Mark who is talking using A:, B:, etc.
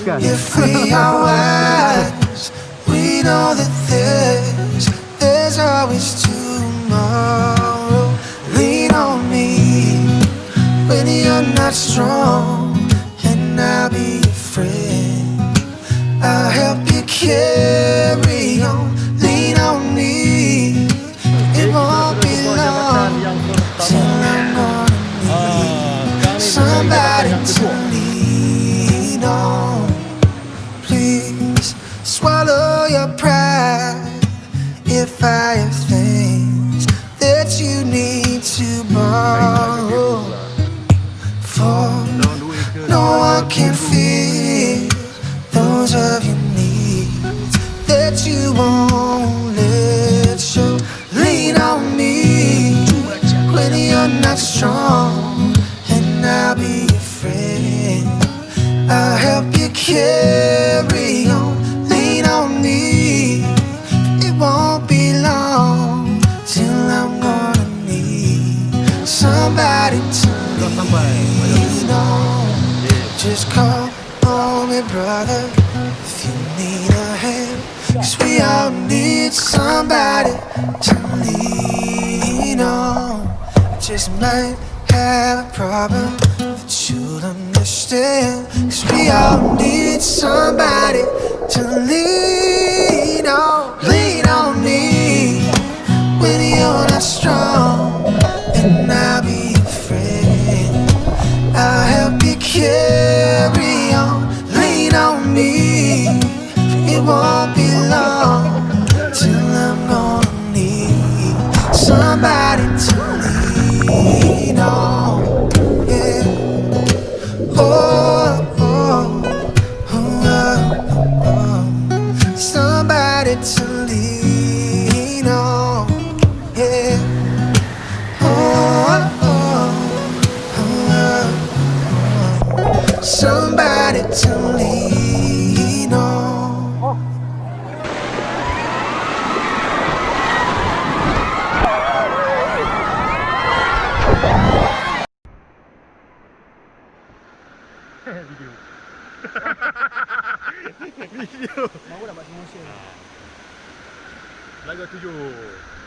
A: If we are wise, we know that there's always tomorrow. Lean on me when you're not strong, and I'll be your friend. I'll help you carry on. Lean on me. It won't be long till I'm gonna need somebody to lean on. Please swallow your pride if I have things that you need to borrow. For no one can feel those of your needs that you won't let show. Lean on me when you're not strong, and I'll be your friend. I'll help you carry on. Lean on me. It won't be long till I'm gonna need somebody to lean on. Just call on me, brother, if you need a hand, 'cause we all need somebody to lean on. Just might have a problem that you'll understand, 'cause we all need somebody to lean on. Lean on me when you're not strong, and I'll be your friend. I'll help you carry on. Lean on me. It won't be long till I'm gonna need somebody to lean on. Yeah. Oh, oh, oh, oh, oh. Somebody to lean on. Yeah. Oh, oh, oh, oh. Somebody to lean on.
B: Video. Video.
C: Mau dapat semua share.
B: Lagu 7.